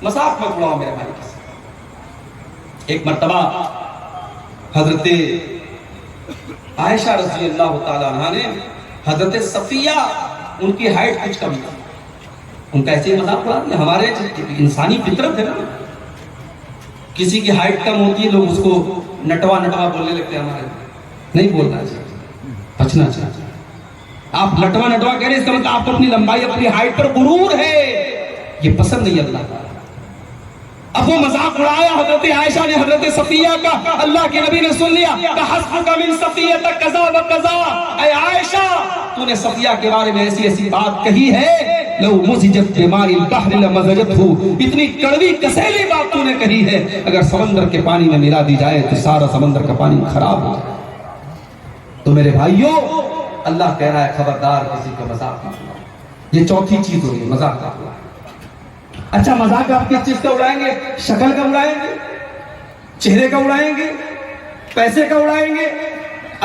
مذاق مت اڑاؤ میرے بھائی کے ساتھ۔ ایک مرتبہ حضرت عائشہ رضی اللہ تعالی عنہ نے حضرت صفیہ، ان کی ہائٹ کچھ کم تھی، ان کا ایسے ہی مذاق اڑا دیا۔ ہمارے انسانی فطرت ہے نا، کسی کی ہائٹ کم ہوتی ہے لوگ اس کو نٹوا نٹوا بولنے لگتے ہیں، ہمارے نہیں بولنا چاہیے، بچنا چاہیے۔ آپ نٹوا نٹوا کہہ رہے ہیں، اس کا مطلب آپ کو اپنی لمبائی اپنی ہائٹ پر غرور ہے، یہ پسند نہیں اللہ تعالیٰ۔ اب وہ مذاق اڑایا حضرت عائشہ نے حضرت صفیہ کا، اللہ کے نبی نے سن لیا، حسبک من صفیہ کذا و کذا، اے عائشہ تو نے صفیہ کے بارے میں ایسی ایسی بات کہی ہے، لو مزجت بماء البحر لمزجته، اتنی کڑوی کسیلی بات تو نے کہی ہے، اگر سمندر کے پانی میں ملا دی جائے تو سارا سمندر کا پانی خراب ہو جائے۔ تو میرے بھائیوں، اللہ کہہ رہا ہے خبردار کسی کا مذاق نہ اڑاؤ۔ یہ چوتھی چیز ہوگی، مذاق نہ اڑاؤ۔ اچھا مذاق آپ کس چیز کا اڑائیں گے؟ شکل کا اڑائیں گے، چہرے کا اڑائیں گے، پیسے کا اڑائیں گے؟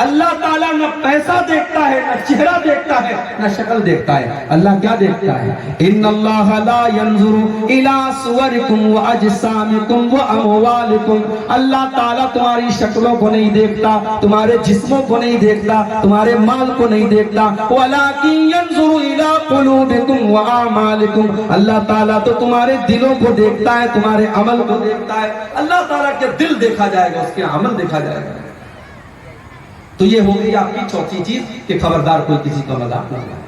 اللہ تعالیٰ نہ پیسہ دیکھتا ہے، نہ چہرہ دیکھتا ہے، نہ شکل دیکھتا ہے۔ اللہ کیا دیکھتا ہے؟ ان اللہ لا ينظر الى صورکم واجسامکم واموالکم، اللہ تعالیٰ تمہاری شکلوں کو نہیں دیکھتا، تمہارے جسموں کو نہیں دیکھتا، تمہارے مال کو نہیں دیکھتا، ولکن ينظر الى قلوبکم واعمالکم، اللہ تعالیٰ تو تمہارے دلوں کو دیکھتا ہے، تمہارے عمل کو دیکھتا ہے۔ اللہ تعالیٰ کے دل دیکھا جائے گا، اس کے عمل دیکھا جائے گا۔ تو یہ ہو گئی آپ کی چوتھی چیز کہ خبردار کوئی کسی کا مذاق نہ اڑائے۔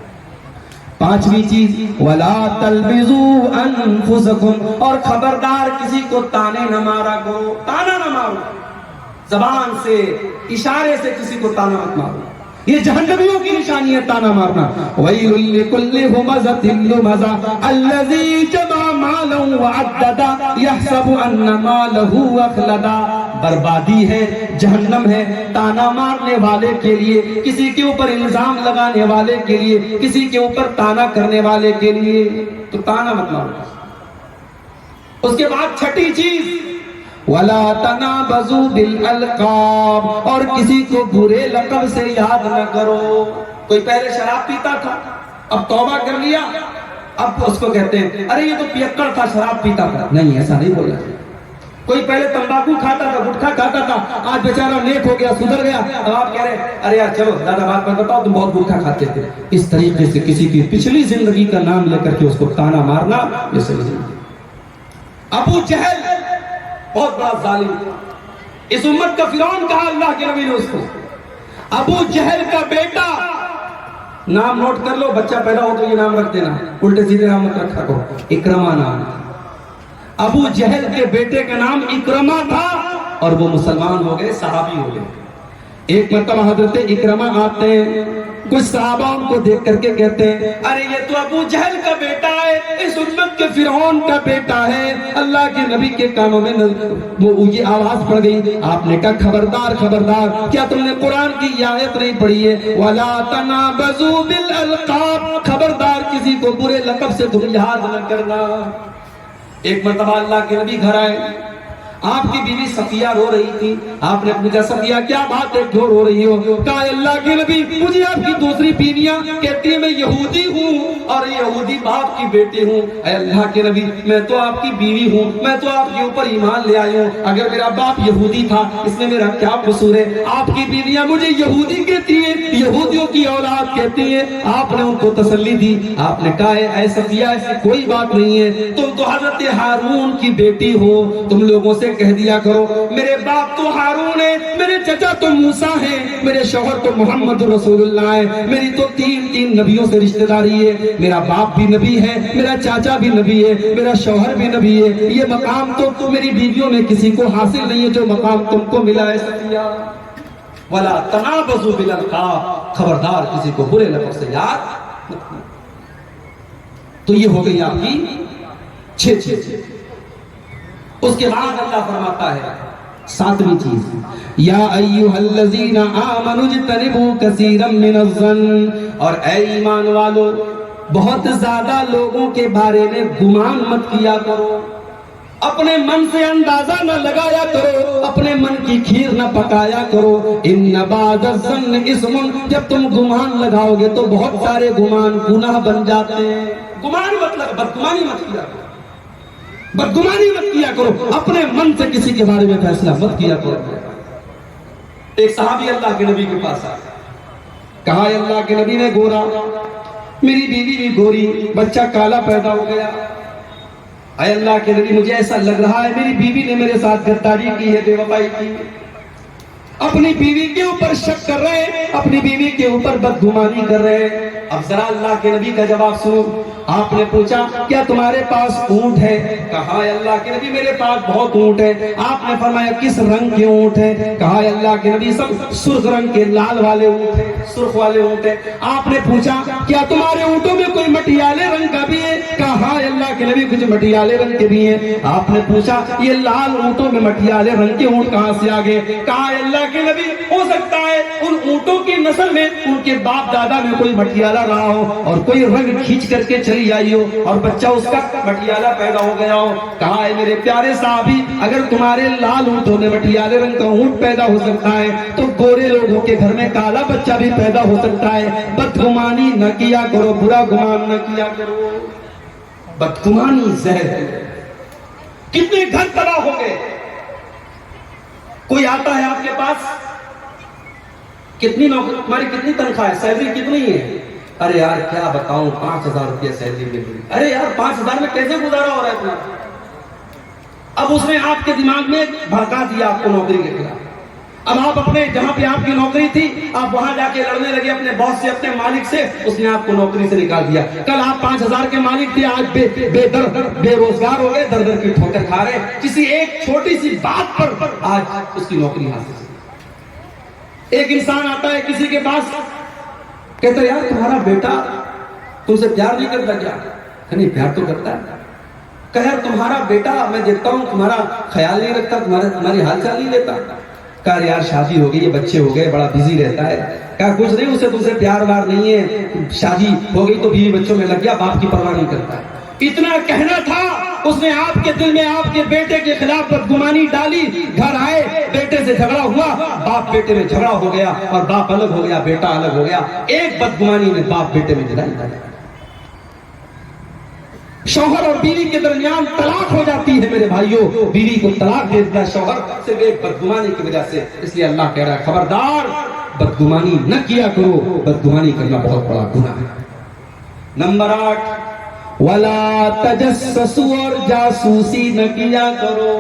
پانچویں چیز ولا تلبزوا انفسکم، اور خبردار کسی کو تانے نہ مارا کرو، تانا نہ مارو، زبان سے اشارے سے کسی کو تانا مت مارو، یہ جہنمیوں کی نشانی ہے تانا مارنا۔ وَيْلٌ لِكُلِّ هُمَزَةٍ لُمَزَةٍ الَّذِي جَمَعَ مَالًا وَعَدَّدَ يَحْسَبُ أَنَّ مَالَهُ أَخْلَدَ، بربادی ہے، جہنم ہے تانا مارنے والے کے لیے، کسی کے اوپر الزام لگانے والے کے لیے، کسی کے اوپر تانا کرنے والے کے لیے۔ تو تانا مت مارو۔ اس کے بعد چھٹی چیز وَلَا تَنَابَزُوا بِالْأَلْقَابِ، اور کسی کو برے لقب سے یاد نہ کرو۔ کوئی پہلے شراب پیتا تھا، اب توبہ کر لیا، اب اس کو کہتے ہیں ارے یہ تو پیکڑ تھا، شراب پیتا تھا۔ نہیں، ایسا نہیں بولنا چاہیے۔ کوئی پہلے تمباکو کھاتا تھا، گٹکھا کھاتا تھا، آج بیچارہ نیک ہو گیا، سدھر گیا، اب آپ کہہ رہے ہیں ارے یار چلو دادا بات میں بتاؤ تم بہت گٹکھا کھاتے تھے۔ اس طریقے سے کسی کی پچھلی زندگی کا نام لے کر کے اس کو تانا مارنا یہ صحیح نہیں۔ ابو جہل بہت بڑا ظالم تھا، اس امت کا فرعون کہا اللہ کے نبی نے اس کو۔ ابو جہل کا بیٹا، نام نوٹ کر لو، بچہ پیدا ہو تو یہ نام رکھ دینا، الٹے سیدھے نام مت رکھا کرو، اکرمہ نام۔ ابو جہل کے بیٹے کا نام اکرمہ تھا اور وہ مسلمان ہو گئے، صحابی ہو گئے۔ ایک مرتبہ حضرت اکرمہ آتے ہیں، کچھ صحابہ ان کو دیکھ کر کے کہتے ہیں ارے یہ تو ابو جہل کا بیٹا ہے، اس امت کے فرعون کا بیٹا ہے۔ اللہ کے نبی کے کانوں میں وہ یہ آواز پڑ گئی، آپ نے کہا خبردار خبردار، کیا تم نے قرآن کی یہ آیت نہیں پڑھی ہے وَلَا تَنَابَزُوا بِالْأَلْقَابِ، خبردار کسی کو برے لقب سے تم یاد نہ کرنا۔ ایک مرتبہ اللہ کے نبی گھر آئے، آپ کی بیوی صفیہ رو رہی تھی، آپ نے پوچھا صفیہ کیا بات ہے، کیوں رو رہی ہو؟ کہا اللہ کے نبی مجھے آپ کی دوسری بیویاں کہتی ہیں میں یہودی ہوں اور یہودی باپ کی بیٹی ہوں۔ اے اللہ کے نبی میں تو آپ کی بیوی ہوں، میں تو آپ کے اوپر ایمان لے آئی ہوں، اگر میرا باپ یہودی تھا اس میں میرا کیا قصور ہے؟ آپ کی بیویاں مجھے یہودی کہتی ہیں، یہودیوں کی اولاد کہتی ہیں۔ آپ نے ان کو تسلی دی، آپ نے کہا اے صفیہ ایسی کوئی بات نہیں ہے، تم تو حضرت ہارون کی بیٹی ہو، تم لوگوں سے کہہ دیا کرو میرے باپ تو ہارون ہے، میرے چچا تو موسیٰ ہیں، میرے شوہر تو محمد رسول اللہ ہے، میری تو تین نبیوں سے رشتہ داری ہے، میرا باپ بھی نبی ہے، میرا چاچا بھی نبی ہے، میرا شوہر بھی نبی ہے، یہ مقام تو میری بیویوں میں کسی کو حاصل نہیں ہے جو مقام تم کو ملا ہے صفیہ۔ وَلَا تَنَابَزُوا بِالْأَلْقَابِ، خبردار کسی کو برے لقب سے یاد مت کرو۔ تو یہ ہو گئی آپ کی چھ۔ اس کے بعد اللہ فرماتا ہے ساتویں چیز یا ایھا الذین آمنوا اجتنبوا کثیرا من الظن، اور اے ایمان والو بہت زیادہ لوگوں کے بارے میں گمان مت کیا کرو، اپنے من سے اندازہ نہ لگایا کرو، اپنے من کی کھیر نہ پکایا کرو۔ ان بعض الظن اسم، جب تم گمان لگاؤ گے تو بہت سارے گمان گناہ بن جاتے ہیں۔ گمان مطلب بدگمانی مت کیا کرو، بدگمانی مت کیا کرو، اپنے من سے کسی کے بارے میں فیصلہ مت کیا کرو۔ ایک صحابی اللہ کے نبی کے پاس آیا، کہا اے اللہ کے نبی، میں گورا، میری بیوی بھی گوری، بچہ کالا پیدا ہو گیا، اے اللہ کے نبی مجھے ایسا لگ رہا ہے میری بیوی نے میرے ساتھ غداری کی ہے، بے وفائی کی ہے، اپنی بیوی کے اوپر شک کر رہے ہیں، اپنی بیوی کے اوپر بدگمانی کر رہے ہیں۔ اب ذرا اللہ کے نبی کا جواب سنو۔ آپ نے پوچھا کیا تمہارے پاس اونٹ ہے؟ کہا اے اللہ کے نبی میرے پاس بہت اونٹ ہے۔ آپ نے فرمایا کس رنگ کے اونٹ ہے؟ کہا اے اللہ کے نبی سب سرخ رنگ کے، لال والے اونٹ ہیں، سرخ والے اونٹ ہیں۔ آپ نے پوچھا کیا تمہارے اونٹوں میں کوئی مٹیالے رنگ کا بھی ہے؟ کہا اے اللہ کے نبی کچھ مٹیالے رنگ کے بھی ہیں۔ آپ نے پوچھا یہ لال اونٹوں میں مٹیالے رنگ کے اونٹ کہاں سے آ گئے؟ کہا اے اللہ کے نبی ہو سکتا ہے ان اونٹوں کی نسل میں ان کے باپ دادا میں کوئی مٹیالہ رہا ہو اور کوئی رنگ کھینچ کر کے چلی آئی ہو اور بچہ اس کا مٹیالہ پیدا ہو گیا ہو۔ کہا ہے میرے پیارے صحابی اگر تمہارے لال اونٹوں میں مٹیالے رنگ کا اونٹ پیدا ہو سکتا ہے تو گورے لوگوں کے گھر میں کالا بچہ بھی پیدا ہو سکتا ہے۔ بدگمانی نہ کیا کرو، برا گمان نہ کیا کرو، بدگمانی زہر ہے۔ کتنے گھر تباہ ہو گئے۔ کوئی آتا ہے آپ کے پاس، کتنی نوکری، تمہاری کتنی تنخواہ ہے، سیلری کتنی ہے؟ ارے یار کیا بتاؤں 5,000 روپیہ سیلری مل رہی۔ ارے یار 5,000 میں کیسے گزارا ہو رہا ہے تمہارا؟ اب اس نے آپ کے دماغ میں بھڑکا دیا آپ کو نوکری کے خلاف۔ اب آپ اپنے جہاں پہ آپ کی نوکری تھی آپ وہاں جا کے لڑنے لگے اپنے باس سے، اپنے مالک سے، اس نے آپ کو نوکری سے نکال دیا۔ کل آپ 5,000 کے مالک تھے، آج بے روزگار ہو گئے، در در کی ٹھوکر کھا رہے، کسی ایک چھوٹی سی بات پر آج اس کی نوکری حاصل۔ ایک انسان آتا ہے کسی کے پاس، کہتا ہے یار تمہارا بیٹا تم سے پیار نہیں کرتا کیا؟ نہیں پیار تو کرتا ہے۔ کہ یار تمہارا بیٹا میں دیکھتا ہوں تمہارا خیال نہیں رکھتا، تمہاری حال چال نہیں لیتا۔ کہا یار شادی ہو گئی ہے، بچے ہو گئے، بڑا بزی رہتا ہے۔ کہا کچھ نہیں، اسے تم سے پیار وار نہیں ہے، شادی ہو گئی تو بیوی بچوں میں لگ گیا، باپ کی پرواہ نہیں کرتا ہے۔ اتنا کہنا تھا، اس نے آپ کے دل میں آپ کے بیٹے کے خلاف بدگمانی ڈالی۔ گھر آئے، بیٹے سے جھگڑا ہوا، باپ بیٹے میں جھگڑا ہو گیا اور باپ الگ ہو گیا، بیٹا الگ ہو گیا۔ ایک بدگمانی میں باپ بیٹے میں لڑائی ڈالی۔ شوہر اور بیوی کے درمیان طلاق ہو جاتی ہے میرے بھائیوں، بیوی کو طلاق دے دیتا ہے شوہر صرف ایک بدگمانی کی وجہ سے۔ اس لیے اللہ کہہ رہا ہے خبردار بدگمانی نہ کیا کرو، بدگمانی کرنا بہت بڑا گناہ ہے۔ نمبر 8 وَلَا تَجَسَّسُوا، اور جاسوسی نہ کیا کرو۔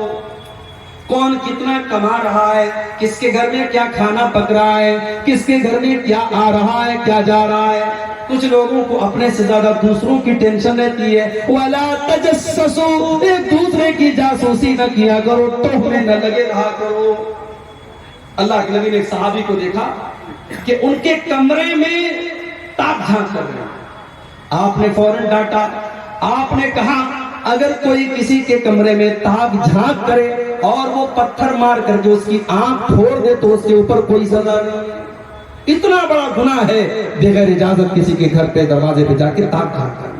کون کتنا کما رہا ہے، کس کے گھر میں کیا کھانا پک رہا ہے، کس کے گھر میں کیا آ رہا ہے، کیا جا رہا ہے۔ کچھ لوگوں کو اپنے سے زیادہ دوسروں کی ٹینشن رہتی ہے۔ وَلَا تَجَسَّسُوا، ایک دوسرے کی جاسوسی نہ کیا کرو، ٹوہنے نہ لگے رہا کرو۔ اللہ کے نبی نے ایک صحابی کو دیکھا کہ ان کے کمرے میں تاک جھانک کر رہے ہیں۔ آپ نے فوراً ڈانٹا، آپ نے کہا اگر کوئی کسی کے کمرے میں تاک جھانک کرے اور وہ پتھر مار کر کے اس کی آنکھ پھوڑ دے تو اس کے اوپر کوئی سزا نہیں ہے۔ اتنا بڑا گناہ ہے بغیر اجازت کسی کے گھر پہ دروازے پہ جا کے تاک جھانک کرنا۔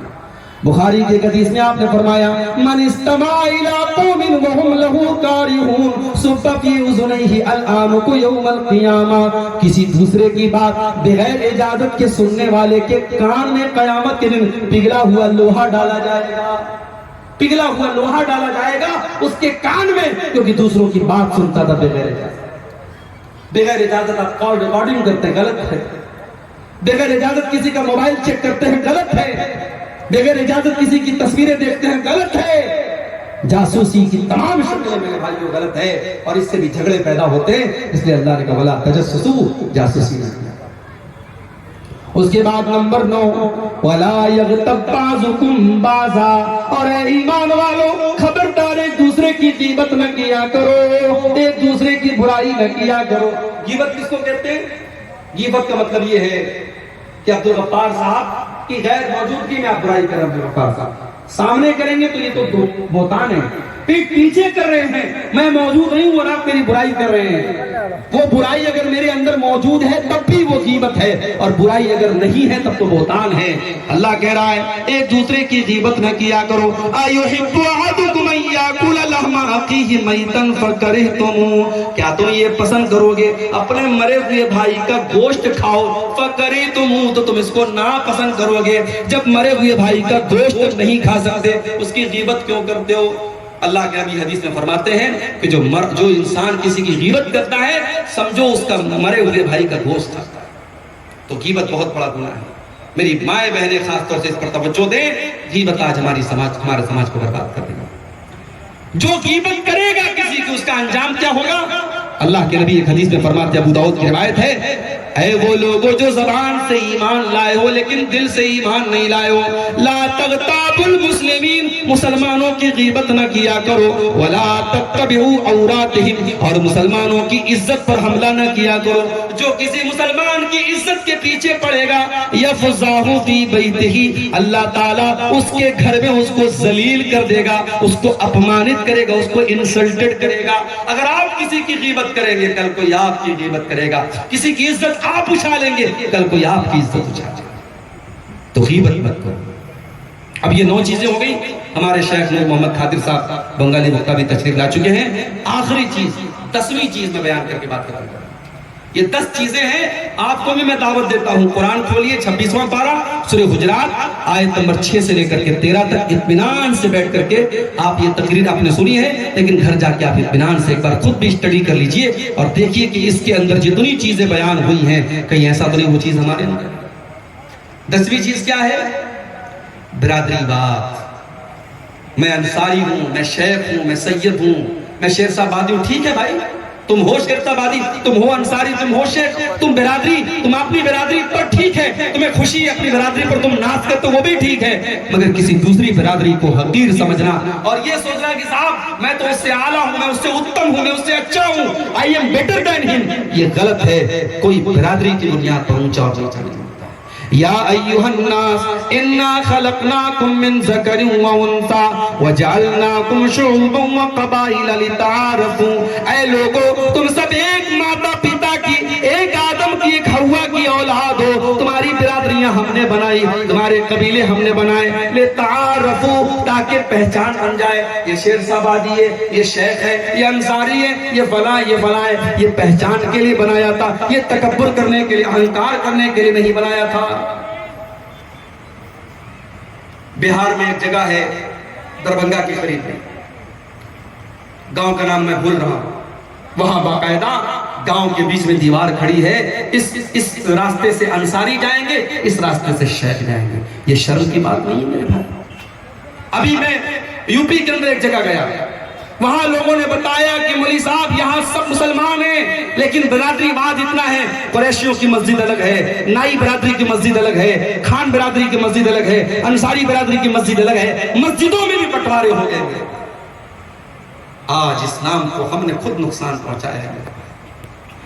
بخاری کے حدیث میں آپ نے فرمایا من استمع الى قوم وهم له كارهون صب في اذنيه الآنق يوم القیامہ، کسی دوسرے کی بات بغیر اجازت کے سننے والے کے کان میں قیامت کے دن پگھلا ہوا لوہا ڈالا جائے گا، پگھلا ہوا لوہا ڈالا جائے گا اس کے کان میں، کیونکہ دوسروں کی بات سنتا تھا بغیر اجازت۔ بغیر اجازت آپ کال ریکارڈنگ کرتے ہیں، غلط ہے۔ بغیر اجازت کسی کا موبائل چیک کرتے ہیں، غلط ہے۔ بغیر اجازت کسی کی تصویریں دیکھتے ہیں، غلط ہے۔ جاسوسی کی تمام شکلیں میرے بھائیوں غلط ہے اور اس سے بھی جھگڑے پیدا ہوتے ہیں۔ اس لیے اللہ نے کہا وَلَا تَجَسَّسُوا، جاسوسی نہ کیا۔ اس کے بعد نمبر 9 وَلَا يَغْتَبْ بَعْضُكُمْ بَعْضًا، اور اے ایمان والو خبردار ایک دوسرے کی غیبت نہ کیا کرو، ایک دوسرے کی برائی نہ کیا کرو۔ غیبت کس کو کہتے ہیں؟ غیبت کا مطلب یہ ہے کہ عبدالغفار صاحب کی غیر موجودگی میں آپ برائی کر رہے ہیں، عبدالغفار صاحب سامنے کریں گے تو یہ تو بہتان ہے، پیٹ پیچھے کر رہے ہیں، میں موجود نہیں ہوں اور آپ میری برائی کر رہے ہیں۔ وہ برائی اگر میرے اندر موجود ہے تب بھی وہ غیبت ہے، اور برائی اگر نہیں ہے تب تو بہتان ہے۔ اللہ کہہ رہا ہے ایک دوسرے کی غیبت نہ کیا کرو۔ أَيُحِبُّ أَحَدُكُمْ أَن يَأْكُلَ لَحْمَ أَخِيهِ مَيْتًا فَكَرِهْتُمُوهُ، کیا تم یہ پسند کرو گے اپنے مرے ہوئے بھائی کا گوشت کھاؤ؟ فَكَرِهْتُمُوهُ، تو تم اس کو ناپسند کرو گے۔ جب مرے ہوئے بھائی کا گوشت نہیں کھا سکتے اس کی غیبت کیوں کرتے ہو؟ اللہ کے نبی حدیث میں فرماتے ہیں کہ جو انسان کسی کی غیبت کرتا ہے سمجھو اس کا مرے ہوئے بھائی کا گوشت کھاتا ہے. تو غیبت بہت بڑا گناہ ہے. میری مائیں بہنیں خاص طور سے اس پر توجہ دیں. غیبت آج ہمارے سماج کو برباد کر دے گا. جو غیبت کرے گا کسی کی اس کا انجام کیا ہوگا؟ اللہ کے نبی ایک حدیث میں فرماتے ہیں، ابو داؤد کی روایت ہے، اے وہ لوگوں جو زبان سے ایمان لائے ہو لیکن دل سے ایمان نہیں لائے ہو، لا تغتابوا المسلمین، مسلمانوں کی غیبت نہ کیا کرو، ولا تتبعوا عوراتہم، اور مسلمانوں کی عزت پر حملہ نہ کیا کرو. جو کسی مسلمان کی عزت کے پیچھے پڑے گا یفضحہ فی بیتہ، اللہ تعالیٰ اس کے گھر میں اس کو ذلیل کر دے گا، اس کو اپمانت کرے گا، اس کو انسلٹڈ کرے گا. اگر آپ کسی کی غیبت کریں گے کل کوئی آپ کی غیبت کرے گا. کسی کی عزت آپ اچھالیں گے کل کوئی آپ کی عزت اچھالے گا. تو غیبت مت کرو. اب یہ 9 چیزیں ہو گئی. ہمارے شیخ نور محمد خاطر صاحب بنگالی وقتہ بھی تشریف لا چکے ہیں. آخری چیز 10ویں چیز میں بیان کر کے بات کروں گا. یہ 10 چیزیں ہیں. آپ کو بھی میں دعوت دیتا ہوں، قرآن کھولیے 26واں پارہ سورہ حجرات آیت نمبر 6 سے لے کر کے 13 تک. اطمینان سے بیٹھ کر کے آپ یہ تقریر آپ نے سنی ہے، لیکن گھر جا کے آپ اطمینان سے ایک بار خود بھی اسٹڈی کر لیجئے اور دیکھیے کہ اس کے اندر جتنی چیزیں بیان ہوئی ہیں کہیں ایسا تو نہیں وہ چیز ہمارے اندر. 10ویں چیز کیا ہے؟ برادری بات. میں انصاری ہوں، میں شیخ ہوں، میں سید ہوں، میں شیر صاحب آبادی ہوں. ٹھیک ہے بھائی، تم ہو شیر صاحب آبادی، تم ہو انصاری، تم ہو شیخ، تم برادری، تم اپنی برادری پر ٹھیک ہے. تمہیں خوشی ہے اپنی برادری پر تم ناز کرتے وہ بھی ٹھیک ہے، مگر کسی دوسری برادری کو حقیر سمجھنا اور یہ سوچنا کہ صاحب میں تو اس سے اعلیٰ ہوں، میں اس سے اتم ہوں، میں اس سے اچھا ہوں، I am better than him، یہ غلط ہے. کوئی برادری کی بنیاد پر اونچا اور نیچا نہیں. یا ایہا الناس انا خلقناکم من ذکر و انثی وجعلناکم شعوبا وقبائل لتعارفوا. اے لوگو تم سب ایک ماتا پیتا کی، ایک آدم کی، ایک حوا کی اولاد ہو. تمہاری برادریاں ہم نے بنائی، تمہارے قبیلے ہم نے بنائے. لتعارفوا، تاکہ پہچان بن جائے. یہ شیر صاحب آبادی ہے، یہ شیخ ہے، یہ انصاری ہے، یہ فلاں یہ فلاں ہے. یہ پہچان کے لیے بنایا تھا، یہ تکبر کرنے کے لیے، اہنکار کرنے کے لیے نہیں بنایا تھا. بہار میں ایک جگہ ہے دربھنگا کے قریب میں، گاؤں کا نام میں بھول رہا ہوں. وہاں باقاعدہ گاؤں کے بیچ میں دیوار کھڑی ہے. اس راستے سے انصاری جائیں گے، اس راستے سے شیخ جائیں گے. یہ شرم کی بات نہیں ہے میرے بھائی. ابھی میں یوپی کے اندر ایک جگہ گیا، وہاں لوگوں نے بتایا کہ مولوی صاحب یہاں سب مسلمان ہیں لیکن برادری واد اتنا ہے. قریشیوں کی مسجد الگ ہے، نائی برادری کی مسجد الگ ہے، خان برادری کی مسجد الگ ہے، انصاری برادری کی مسجد الگ ہے. مسجدوں میں بھی بٹوارے ہو گئے. آج اسلام کو ہم نے خود نقصان پہنچایا ہے.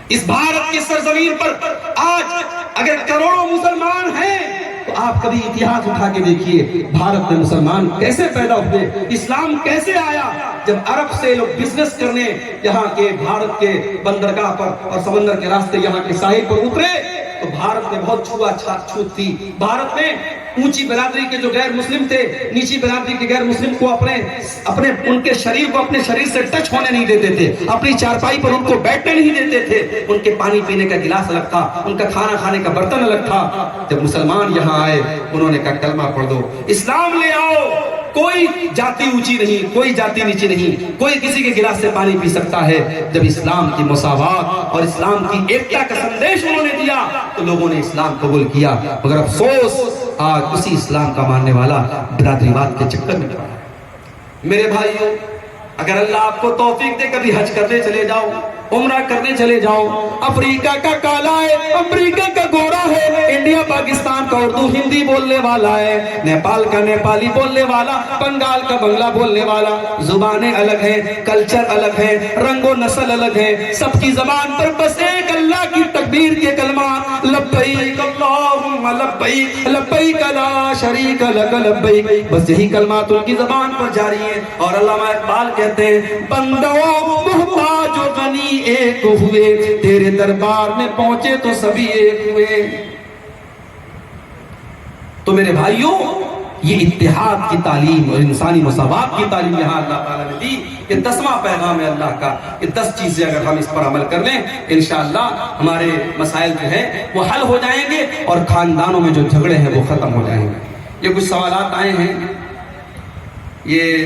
اس بھارت کی سرزمین پر آج اگر کروڑوں مسلمان ہیں تو آپ کبھی اتہاس اٹھا کے دیکھیے بھارت میں مسلمان کیسے پیدا ہوئے، اسلام کیسے آیا. جب عرب سے لوگ بزنس کرنے یہاں کے بھارت کے بندرگاہ پر اور سمندر کے راستے یہاں کے ساحل پر اترے تو بھارت میں بہت چھوا چھوت تھی. بھارت میں اونچی برادری کے جو غیر مسلم تھے نیچی برادری کے غیر مسلم کو اپنے ان کے شریر کو اپنے شریر سے ٹچ ہونے نہیں دیتے تھے، اپنی چارپائی پر ان کو بیٹھنے نہیں دیتے تھے. ان کے پانی پینے کا گلاس الگ تھا، ان کا کھانا کھانے کا برتن الگ تھا. جب مسلمان یہاں آئے انہوں نے کہا کلمہ پڑھ دو، اسلام لے آؤ. کوئی جاتی اونچی نہیں، کوئی جاتی نیچی نہیں، کوئی کسی کے گلاس سے پانی پی سکتا ہے. جب اسلام کی مساوات اور اسلام کی ایکتا کا سندیش انہوں نے دیا تو لوگوں نے اسلام قبول کیا. مگر افسوس آج اسی اسلام کا ماننے والا برادری واد کے چکر میں پڑا ہے. میرے بھائیوں، اگر اللہ آپ کو توفیق دے کبھی حج کرنے چلے جاؤ، عمرہ کرنے چلے جاؤ. افریقہ کا کالا ہے، امریکہ کا گورا ہے، انڈیا پاکستان کا اردو ہندی بولنے والا ہے، نیپال کا نیپالی بولنے والا، بنگال کا بنگلہ بولنے والا. زبانیں الگ ہیں، کلچر الگ ہے، رنگ و نسل الگ ہے. سب کی زبان پر بس ایک اللہ کی تکبیر کے کلمات، لبیک اللہم لبیک لبیک لا شریک لک لبیک، بس یہی کلمات ان کی زبان پر جاری ہیں. اور علامہ اقبال کہتے ہیں بندوں محتاج و غنی ایک ہوئے، تیرے دربار میں پہنچے تو سبھی ایک ہوئے. تو میرے بھائیوں، یہ اتحاد کی تعلیم اور انسانی مساوات کی تعلیم یہاں اللہ تعالیٰ نے دی. یہ 10واں پیغام ہے اللہ کا. یہ 10 چیزیں اگر ہم اس پر عمل کر لیں انشاءاللہ ہمارے مسائل جو ہیں وہ حل ہو جائیں گے اور خاندانوں میں جو جھگڑے ہیں وہ ختم ہو جائیں گے. یہ کچھ سوالات آئے ہیں. یہ